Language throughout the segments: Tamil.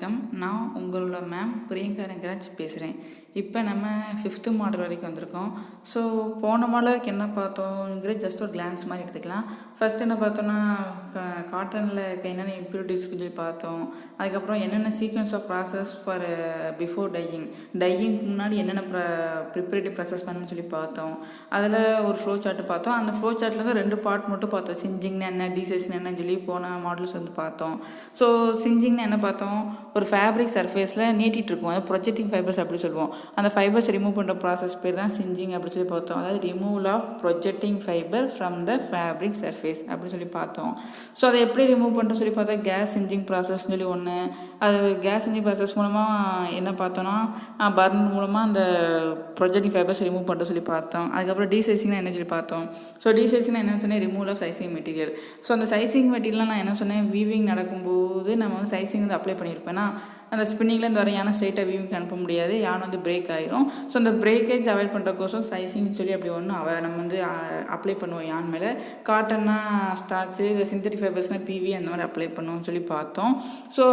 வணக்கம். நான் உங்களோட மேம் பிரியங்கா ரங்கராஜ் பேசுகிறேன். இப்போ நம்ம 5th மாடல் வரைக்கும் வந்திருக்கோம். ஸோ போன மாடலுக்கு என்ன பார்த்தோங்கிற ஜஸ்ட் ஒரு கிளான்ஸ் மாதிரி எடுத்துக்கலாம். ஃபஸ்ட் என்ன பார்த்தோன்னா காட்டனில் இப்போ என்னென்ன இம்ப்யூரிட்டிஸ் சொல்லி பார்த்தோம். அதுக்கப்புறம் என்னென்ன sequence of process for before டையிங்க்கு முன்னாடி என்னென்ன ப்ரிப்பரேட்டிவ் ப்ராசஸ் பண்ணணும்னு சொல்லி பார்த்தோம். அதில் ஒரு ஃப்ளோ சார்ட்டு பார்த்தோம். அந்த ஃப்ளோ சார்ட்லேருந்து 2 பார்ட் மட்டும் பார்த்தோம். சிஞ்சிங்னா என்ன, டீசைஸ்னா என்னன்னு சொல்லி போன மாடல்ஸ் வந்து பார்த்தோம். ஸோ சிஞ்சிங்னா என்ன பார்த்தோம், ஒரு ஃபேப்ரிக் சர்ஃபேஸில் நீட்டிகிட்டு இருக்கும், அது ப்ரொஜெக்டிங் ஃபைபர்ஸ் அப்படி சொல்லுவோம். அந்த ஃபைபர்ஸ் ரிமூவ் பண்ணுற ப்ராசஸ் பேர் தான் சிஞ்சிங் அப்படி சொல்லி பார்த்தோம். அதாவது removal of projecting fibre from the fabric surface அப்படின்னு சொல்லி பார்த்தோம். ஸோ அதை எப்படி ரிமூவ் பண்ணுற சொல்லி பார்த்தா கேஸ் சிஞ்சிங் ப்ராசஸ்ன்னு சொல்லி ஒன்று. அது கேஸ் சிஞ்சிங் ப்ராசஸ் மூலமாக என்ன பார்த்தோன்னா பர்ன் மூலமாக அந்த ப்ரொஜெக்டிங் ஃபைபர்ஸ் ரிமூவ் பண்ணுற சொல்லி பார்த்தோம். அதுக்கப்புறம் டீசைசிங்னா என்ன சொல்லி பார்த்தோம். ஸோ டீசைசிங்னா என்ன சொன்னேன், removal of sizing material. So அந்த சைசிங் மெட்டீரியல்லாம் நான் என்ன சொன்னேன், வீவிங் நடக்கும்போது நம்ம வந்து சைசிங் வந்து அப்ளை பண்ணியிருப்பேன்னா அந்த ஸ்பின்னிங்லேருந்து வர யானை ஸ்ட்ரெயிட்டாக வீவிங் அனுப்ப முடியாது, யானை வந்து பிரேக் ஆயிரும். ஸோ அந்த பிரேக்கேஜ் அவாய்ட் பண்ணுறக்கோசம் சைசிங் சொல்லி அப்படி ஒன்று நம்ம வந்து அப்ளை பண்ணுவோம் யான் மேலே. காட்டன்னா ஸ்டார்ச்சு, சிந்தட்டிக் ஃபைபர்ஸ்னால் பிவி அந்த மாதிரி அப்ளை பண்ணுவோம்னு சொல்லி பார்த்தோம். ஸோ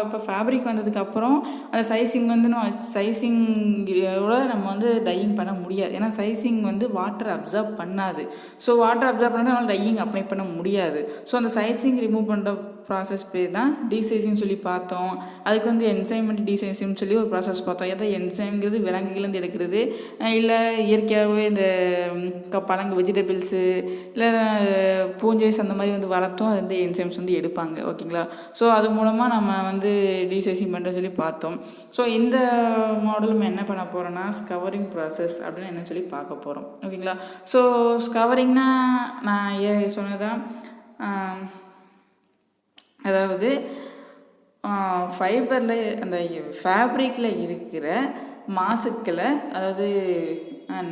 இப்போ ஃபேப்ரிக் வந்ததுக்கப்புறம் அந்த சைசிங் வந்து சைசிங்கோட நம்ம வந்து டையிங் பண்ண முடியாது. ஏன்னா சைசிங் வந்து வாட்டர் அப்சர்வ் பண்ணாது. ஸோ வாட்டர் அப்சர்வ் பண்ணால் நம்மளால் டையிங் அப்ளை பண்ண முடியாது. ஸோ அந்த சைசிங் ரிமூவ் பண்ணுற ப்ராசஸ் பேர் தான் டீசைசிங் சொல்லி பார்த்தோம். அதுக்கு வந்து என்சைமெண்ட் டீசைசிங்னு சொல்லி ஒரு ப்ராசஸ் பார்த்தோம். எதாவது என்சைம்ங்கிறது விலங்குலேருந்து எடுக்கிறது, இல்லை இயற்கையாகவே இந்த பழங்கு வெஜிடபிள்ஸு இல்லை பூஞ்சைஸ் அந்த மாதிரி வந்து வளர்த்தும் அது வந்து என்சைம்ஸ் வந்து எடுப்பாங்க. ஓகேங்களா. ஸோ அது மூலமாக நம்ம வந்து டீசைசிங் பண்ணுற சொல்லி பார்த்தோம். ஸோ இந்த மாடல் நம்ம என்ன பண்ண போகிறோன்னா ஸ்கவரிங் ப்ராசஸ் அப்படின்னு என்ன சொல்லி பார்க்க போகிறோம். ஓகேங்களா. ஸோ ஸ்கவரிங்னா நான் சொன்னதான், அதாவது ஃபைபரில் அந்த ஃபேப்ரிக்கில் இருக்கிற மாசுக்களை, அதாவது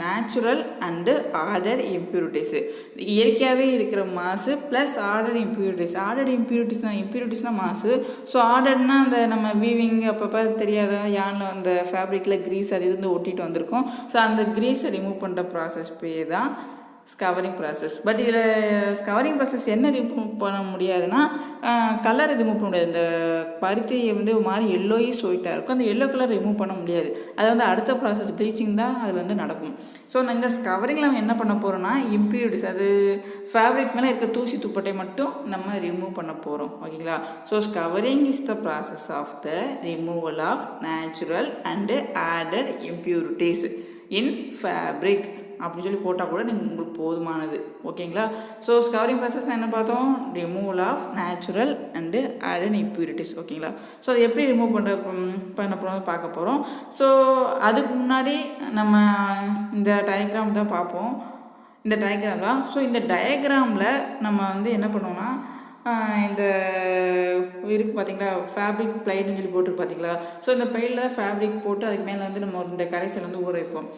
நேச்சுரல் அண்டு ஆர்டர் இம்ப்யூரிட்டிஸு, இயற்கையாகவே இருக்கிற மாசு ப்ளஸ் ஆர்டர் இம்ப்யூரிட்டிஸ். இம்ப்யூரிட்டிஸ்னால் மாசு. ஸோ ஆர்டர்னால் அந்த நம்ம வீவிங் அப்பப்போ தெரியாத யானில் அந்த ஃபேப்ரிக்கில் க்ரீஸ் அது இருந்து ஒட்டிட்டு வந்திருக்கோம். ஸோ அந்த க்ரீஸை ரிமூவ் பண்ணுற ப்ராசஸ் பேர் தான் ஸ்கவரிங் ப்ராசஸ். பட் இதில் ஸ்கவரிங் ப்ராசஸ் என்ன ரிமூவ் பண்ண முடியாதுன்னா கலரை ரிமூவ் பண்ண முடியாது. இந்த பருத்தி வந்து ஒரு மாதிரி எல்லோயிஸ் ஒயிட்டாக இருக்கும், அந்த எல்லோ கலர் ரிமூவ் பண்ண முடியாது. அது வந்து அடுத்த ப்ராசஸ் ப்ளீச்சிங் தான் அதில் வந்து நடக்கும். ஸோ இந்த ஸ்கவரிங்கில் நம்ம என்ன பண்ண போகிறோம்னா இம்ப்யூரிட்டிஸ், அது ஃபேப்ரிக் மேலே இருக்க தூசி துப்பட்டை மட்டும் நம்ம ரிமூவ் பண்ண போகிறோம். ஓகேங்களா. So scouring is the process of the removal of natural and added impurities in fabric அப்படின்னு சொல்லி போட்டால் கூட நீங்கள் உங்களுக்கு போதுமானது. ஓகேங்களா. ஸோ ஸ்கவரிங் ப்ராசஸ் என்ன பார்த்தோம், removal of natural and added impurities. ஓகேங்களா. ஸோ அதை எப்படி ரிமூவ் பண்ண போகிறோம் பார்க்க போகிறோம். ஸோ அதுக்கு முன்னாடி நம்ம இந்த டயக்ராம் தான் பார்ப்போம். இந்த டயக்ராம் தான். ஸோ இந்த டயக்ராமில் நம்ம வந்து என்ன பண்ணுவோம்னா இந்த இருக்குது பார்த்தீங்களா, ஃபேப்ரிக் பிளைட்னு சொல்லி போட்டுருக்கு பார்த்தீங்களா. ஸோ இந்த பிளைட்டில் ஃபேப்ரிக் போட்டு அதுக்கு மேலே வந்து நம்ம இந்த கரைசல் வந்து ஊற வைப்போம்.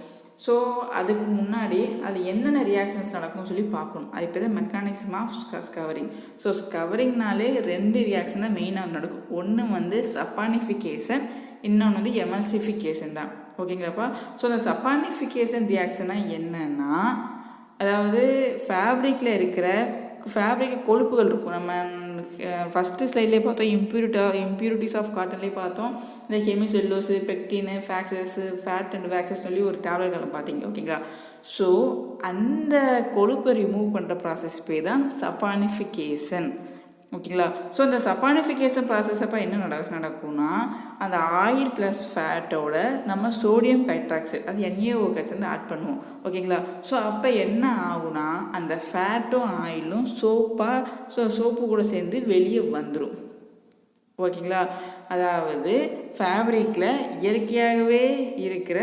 ஸோ அதுக்கு முன்னாடி அது என்னென்ன ரியாக்ஷன்ஸ் நடக்கும்னு சொல்லி பார்க்கணும். அது இப்போ தான் மெக்கானிசம் ஆஃப் ஸ்கவரிங். ஸோ ஸ்கவரிங்னாலே 2 ரியாக்ஷன் தான் மெயினாக நடக்கும். ஒன்று வந்து சப்பானிஃபிகேஷன், இன்னொன்று வந்து எமல்சிஃபிகேஷன் தான். ஓகேங்களாப்பா. ஸோ அந்த சப்பானிஃபிகேஷன் ரியாக்ஷனாக என்னென்னா, அதாவது ஃபேப்ரிக்கில் இருக்கிற கொழுப்புகள் இருக்கும். நம்ம ஃபஸ்ட்டு ஸ்லைட்லேயே பார்த்தோம் இம்ப்யூரிட்டிஸ் ஆஃப் காட்டன்லேயே பார்த்தோம். இந்த ஹெமிசெல்லோஸு, பெக்டினு, ஃபேக்சஸ், ஃபேட் அண்ட் வேக்சஸ் சொல்லி ஒரு டேப்லெட்களை பார்த்தீங்க. ஓகேங்களா. ஸோ அந்த கொழுப்பை ரிமூவ் பண்ணுற ப்ராசஸ் பேர் தான் சப்பானிஃபிகேஷன். ஓகேங்களா. ஸோ இந்த சப்பானிஃபிகேஷன் ப்ராசஸ் அப்போ என்ன நடக்கும்னா, அந்த ஆயில் ப்ளஸ் ஃபேட்டோட நம்ம சோடியம் ஹைட்ராக்சைடு, அது NaOH வந்து ஆட் பண்ணுவோம். ஓகேங்களா. ஸோ அப்போ என்ன ஆகுனா அந்த ஃபேட்டும் ஆயிலும் சோப்பு கூட சேர்ந்து வெளியே வந்துடும். ஓகேங்களா. அதாவது ஃபேப்ரிக்கில் இயற்கையாகவே இருக்கிற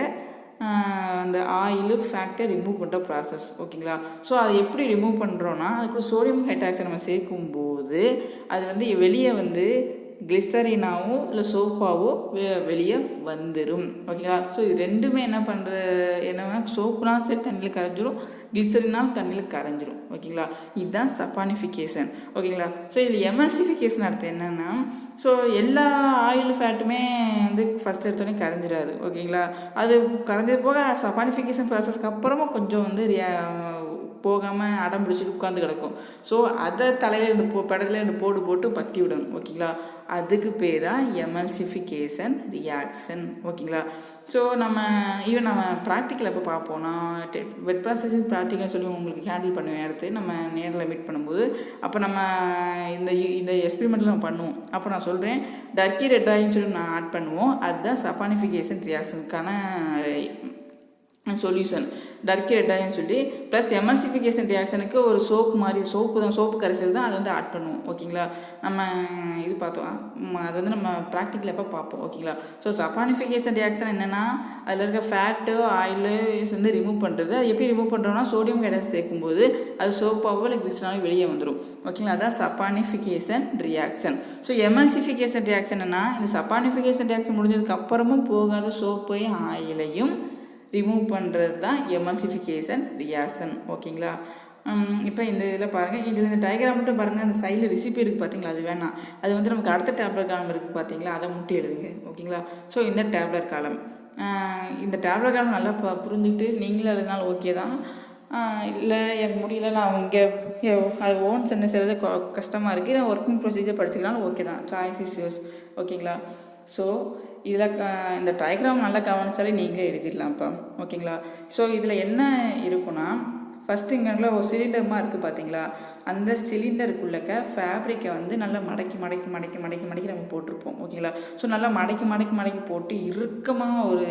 அந்த ஆயிலு ஃபேக்டை ரிமூவ் பண்ணுற ப்ராசஸ். ஓகேங்களா. ஸோ அதை எப்படி ரிமூவ் பண்ணுறோன்னா, அதுக்கு சோடியம் ஹைட்ராக்சைடு நம்ம சேர்க்கும்போது அது வந்து வெளியே வந்து கிளிசரினாவோ இல்லை சோப்பாவோ வெளியே வந்துடும். ஓகேங்களா. ஸோ இது ரெண்டுமே என்னன்னா சோப்புனாலும் சரி தண்ணியில் கரைஞ்சிரும், கிளிசரினாலும் தண்ணியில் கரைஞ்சிரும். ஓகேங்களா. இதுதான் சப்பானிஃபிகேஷன். ஓகேங்களா. ஸோ இதில் எமல்சிஃபிகேஷன் அர்த்தம் என்னென்னா, ஸோ எல்லா ஆயில் ஃபேட்டுமே வந்து ஃபஸ்ட் எடுத்தோடனே கரைஞ்சிடாது. ஓகேங்களா. அது கரைஞ்சது போக சப்பானிஃபிகேஷன் ப்ராசஸ்க்கு அப்புறமா கொஞ்சம் வந்து போகாமல் அடம் பிடிச்சிட்டு உட்காந்து கிடக்கும். ஸோ அதை தலையில் 2 படத்தில் 2 போட்டு பற்றி விடணும். ஓகேங்களா, அதுக்கு பேர் தான் எமல்சிஃபிகேஷன் ரியாக்ஷன். ஓகேங்களா, ஸோ நம்ம ப்ராக்டிக்கல் எப்போ பார்ப்போம்னா வெட் ப்ராசஸிங் ப்ராக்டிக்கல் சொல்லி உங்களுக்கு ஹேண்டில் பண்ணுவேன் அடுத்து நம்ம நேரில் மீட் பண்ணும்போது. அப்போ நம்ம இந்த எக்ஸ்பெரிமெண்ட்டில் நம்ம பண்ணுவோம். அப்போ நான் சொல்கிறேன் டர்க்கி ரெட் ஆயில்னு சொல்லி நான் ஆட் பண்ணுவோம். அதுதான் சப்பானிஃபிகேஷன் ரியாக்ஷனுக்கான சொல்யூஷன் டர்க்கி ரெட் ஆயில்னு சொல்லி. ப்ளஸ் எமல்சிஃபிகேஷன் ரியாக்ஷனுக்கு ஒரு சோப்பு கரைசல் தான் அதை வந்து ஆட் பண்ணுவோம். ஓகேங்களா, நம்ம இது பார்த்தோம், அது வந்து நம்ம ப்ராக்டிக்கல் எப்போ பார்ப்போம். ஓகேங்களா, ஸோ சப்பானிஃபிகேஷன் ரியாக்ஷன் என்னென்னா அதில் இருக்க ஃபேட்டு ஆயிலு வந்து ரிமூவ் பண்ணுறது. அது எப்படி ரிமூவ் பண்ணுறோம்னா சோடியம் ஹைட்ராக்சைடு சேர்க்கும்போது அது சோப்பாவோ இல்லை கிறிஸ்டனாவோ வெளியே வந்துடும். ஓகேங்களா, அதான் சப்பானிஃபிகேஷன் ரியாக்ஷன். ஸோ எமல்சிஃபிகேஷன் ரியாக்ஷன்னா இந்த சப்பானிஃபிகேஷன் ரியாக்ஷன் முடிஞ்சதுக்கு அப்புறமும் போகாத சோப்பையும் ஆயிலையும் ரிமூவ் பண்ணுறது தான் எமல்சிஃபிகேஷன் ரியாக்ஷன். ஓகேங்களா, இப்போ இந்த இதில் பாருங்கள், இந்த டயக்ராம் மட்டும் பாருங்கள். அந்த சைடில் ரெசிபி இருக்குது பார்த்தீங்களா, அது வேணாம். அது வந்து நமக்கு அடுத்த டேப்லெட் காலம் இருக்குது பார்த்தீங்களா, அதை மட்டும் எழுதுங்க. ஓகேங்களா, ஸோ இந்த டேப்லெட் காலம் இந்த டேப்லெட் காலம் நல்லா புரிஞ்சுட்டு நீங்களும் எழுதினாலும் ஓகே தான். இல்லை எனக்கு முடியல, நான் இங்கே அது ஓன் சென்டென்ஸ் எழுத கஷ்டமாக இருக்குது, நான் ஒர்க்கிங் ப்ரொசீஜர் படிச்சுக்கலாலும் ஓகே தான். Choice is yours. ஓகேங்களா, ஸோ இதில் இந்த டயக்ராம் நல்லா கவனிச்சாலே நீங்களே எழுதிடலாம்ப்பா. ஓகேங்களா, ஸோ இதில் என்ன இருக்குன்னா ஃபஸ்ட்டு இங்கே ஒரு சிலிண்டர் மாதிரி இருக்குது பார்த்தீங்களா, அந்த சிலிண்டருக்குள்ளக்க ஃபேப்ரிக்கை வந்து நல்லா மடக்கி நம்ம போட்டிருப்போம். ஓகேங்களா, ஸோ நல்லா மடக்கி போட்டு இறுக்கமாக ஒரு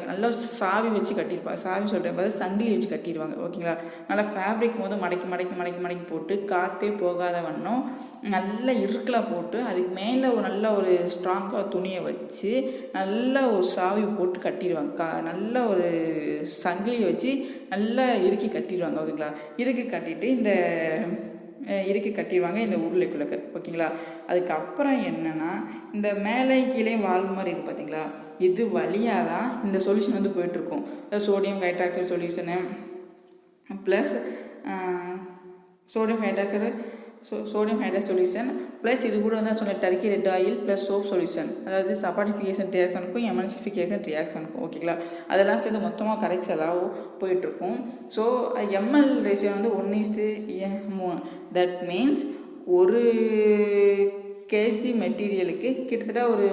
நல்லா சாவி வச்சு கட்டியிருப்பாங்க. சாவி சொல்கிறேன் பார்த்து சங்கிலி வச்சு கட்டிடுவாங்க. ஓகேங்களா, நல்லா ஃபேப்ரிக் போது மடக்கி போட்டு காற்றே போகாத வண்ணம் நல்லா இறுக்கலாக போட்டு அதுக்கு மேலே ஒரு நல்ல ஒரு ஸ்ட்ராங்காக துணியை வச்சு நல்லா ஒரு சாவி போட்டு கட்டிடுவாங்க. நல்ல ஒரு சங்கிலியை வச்சு நல்லா இறுக்கி கட்டிடுவாங்க. ஓகேங்களா, இறுக்கி கட்டிடுவாங்க இந்த உருளைக்குள்ளக்க. ஓகேங்களா, அதுக்கப்புறம் என்னென்னா இந்த மேலே கீழே வால்வு மாதிரி இருக்குது பார்த்தீங்களா, இது வழியாக தான் இந்த சொல்யூஷன் வந்து போயிட்டுருக்கும். Sodium hydroxide solution plus sodium hydroxide solution plus இது கூட வந்து சொன்ன Turkey red oil plus soap solution, அதாவது சப்பானிஃபிகேஷன் ரியாக்ஷனுக்கும் எமல்சிஃபிகேஷன் ரியாக்ஷனுக்கும். ஓகேங்களா, அதெல்லாம் சேர்ந்து மொத்தமாக கரைச்சலாக போயிட்டுருக்கும். ஸோ எம்எல் ரேஷியோ வந்து 1:3. தட் மீன்ஸ் ஒரு கேஜி மெட்டீரியலுக்கு கிட்டத்தட்ட ஒரு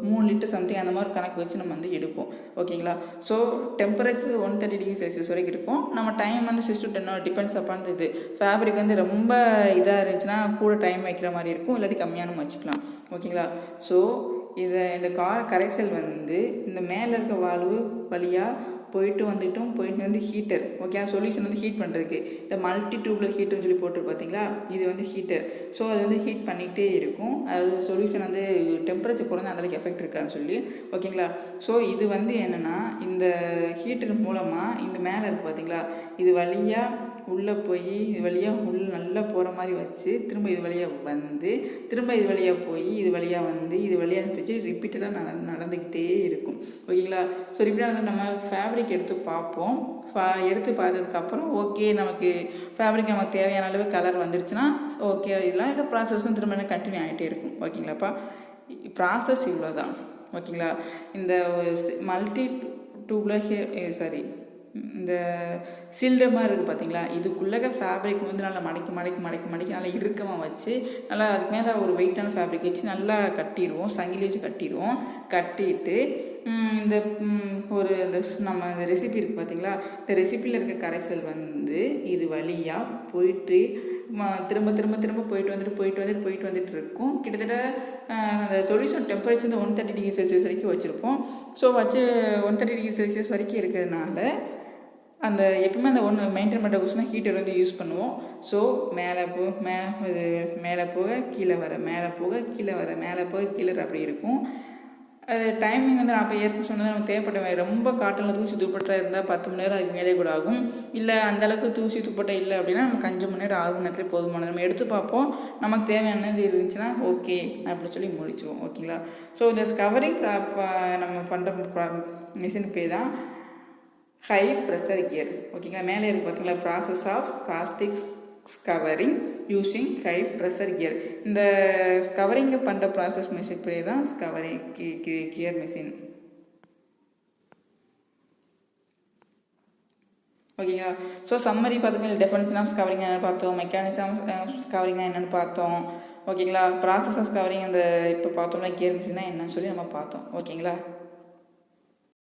3 லிட்டர் சம்திங் அந்த மாதிரி கணக்கு வச்சு நம்ம வந்து எடுப்போம். ஓகேங்களா, ஸோ டெம்பரேச்சர் 130 டிகிரி செல்சியஸ் வரைக்கும் இருக்கும். நம்ம டைம் வந்து 6 to 10 hours டிபெண்ட்ஸ் அப்பான் இது. ஃபேப்ரிக் வந்து ரொம்ப இதாக இருந்துச்சுன்னா கூட டைம் வைக்கிற மாதிரி இருக்கும், இல்லாட்டி கம்மியான வச்சுக்கலாம். ஓகேங்களா, ஸோ இந்த கரைசல் வந்து இந்த மேலே இருக்க வால்வு வழியாக போயிட்டு வந்து ஹீட்டர். ஓகே, சொல்யூஷன் வந்து ஹீட் பண்ணுறதுக்கு இந்த மல்டி டியூப்லர் ஹீட்டர்னு சொல்லி போட்டு பார்த்தீங்களா, இது வந்து ஹீட்டர். ஸோ அது வந்து ஹீட் பண்ணிகிட்டே இருக்கும். அது சொல்யூஷன் வந்து டெம்பரேச்சர் குறைஞ்ச அந்தளவுக்கு எஃபெக்ட் இருக்கான்னு சொல்லி. ஓகேங்களா, ஸோ இது வந்து என்னென்னா இந்த ஹீட்டர் மூலமாக இந்த மேலே இருக்குது பார்த்தீங்களா, இது வழியாக உள்ளே போய் இது வழியாக நல்லா போகிற மாதிரி வச்சு திரும்ப இது வழியாக வந்து திரும்ப இது வழியாக போய் இது வழியாக வந்து இது வழியாக போய் ரிப்பீட்டடாக நடந்துக்கிட்டே இருக்கும். ஓகேங்களா, ஸோ ரிப்பீட்டாக வந்து நம்ம ஃபேப்ரிக் எடுத்து பார்ப்போம். எடுத்து பார்த்ததுக்கப்புறம் ஓகே நமக்கு ஃபேப்ரிக் நமக்கு தேவையான அளவு கலர் வந்துருச்சுன்னா ஓகே, இதெல்லாம் இல்லை ப்ராசஸும் திரும்ப கண்டினியூ ஆகிட்டே இருக்கும். ஓகேங்களாப்பா, ப்ராசஸ் இவ்வளோ தான். ஓகேங்களா, இந்த மல்டி டியூப்லர் இந்த சில்டர் மாதிரி இருக்குது பார்த்தீங்களா, இதுக்குள்ளே ஃபேப்ரிக் வந்து நல்லா மடக்கி நல்லா இறுக்கமாக வச்சு நல்லா அதுக்கு மேலே ஒரு வெயிட்டான ஃபேப்ரிக் வச்சு நல்லா கட்டிடுவோம். சங்கிலி வச்சு கட்டிட்டு இந்த நம்ம இந்த ரெசிபி இருக்குது பார்த்தீங்களா, இந்த ரெசிபியில் இருக்க கரைசல் வந்து இது வழியாக போயிட்டு திரும்ப போயிட்டு வந்துட்டு இருக்கும். கிட்டத்தட்ட அந்த சொல்யூஷன் டெம்பரேச்சர் வந்து 130 டிகிரி செல்சியஸ் வரைக்கும் வச்சுருப்போம். ஸோ 130 டிகிரி செல்சியஸ் வரைக்கும் இருக்கிறதுனால அந்த எப்பவுமே அந்த மெயின்டைன் பண்ணுற கொஸ்டின் ஹீட்டர் வந்து யூஸ் பண்ணுவோம். ஸோ மேலே போக கீழே வர கீழே அப்படி இருக்கும். அது டைமிங் வந்து நான் இப்போ ஏற்கனவே சொன்னது நமக்கு தேவைப்பட்ட ரொம்ப காட்டனில் தூசி துப்பட்டா இருந்தால் 10 மணி நேரம் அதுக்கு மேலே கூட ஆகும். இல்லை அந்தளவுக்கு தூசி துப்பட்டா இல்லை அப்படின்னா நமக்கு 5 மணி நேரம் 6 மணி நேரத்துலேயே போதுமானது. நம்ம எடுத்து பார்ப்போம், நமக்கு தேவையானது இருந்துச்சுன்னா ஓகே அப்படின்னு சொல்லி முடிச்சுவோம். ஓகேங்களா, ஸோ இந்த ஸ்கவரிங் நம்ம பண்ணுற மிஷின் பேர் தான் ஹை ப்ரெஷர் கியர். ஓகேங்களா, மேலே இருக்குது பார்த்தீங்களா, process of caustic scouring using high pressure kier. இந்த ஸ்கவரிங்கை பண்ணுற ப்ராசஸ் மிஷின் பேர் தான் ஸ்கவரிங் கியர் மிஷின். ஓகேங்களா. ஸோ சம்மரி பார்த்துக்கோங்க, டெஃபனிஷன் ஆஃப் கவரிங் என்னென்னு பார்த்தோம், மெக்கானிசம் கவரிங்னா என்னென்னு பார்த்தோம். ஓகேங்களா. ப்ராசஸ் ஆஃப் கவரிங் அந்த இப்போ பார்த்தோம்னா கியர் மிஷின்னா என்னன்னு சொல்லி நம்ம பார்த்தோம். ஓகேங்களா.